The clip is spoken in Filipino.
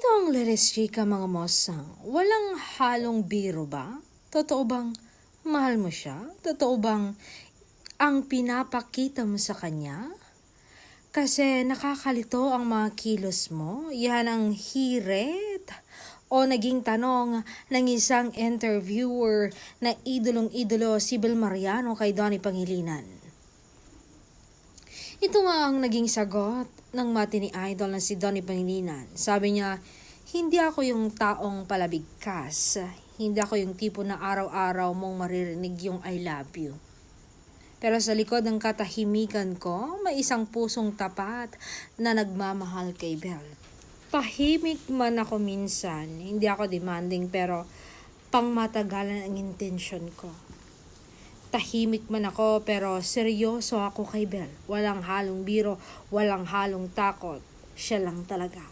Ito ang Leres Chika mga mosang. Walang halong biro ba? Totoo bang mahal mo siya? Totoo bang ang pinapakita mo sa kanya? Kasi nakakalito ang mga kilos mo. Yan ang hirit o naging tanong ng isang interviewer na idolong-idolo si Bel Mariano kay Donnie Pangilinan. Ito nga ang naging sagot ng matini idol na si Donnie Pangilinan. Sabi niya, hindi ako yung taong palabigkas. Hindi ako yung tipo na araw-araw mong maririnig yung I love you. Pero sa likod ng katahimikan ko, may isang pusong tapat na nagmamahal kay Bel. Tahimik man ako minsan, hindi ako demanding pero pangmatagalan ang intensyon ko. Tahimik man ako pero seryoso ako kay Bel. Walang halong biro, walang halong takot. Siya lang talaga.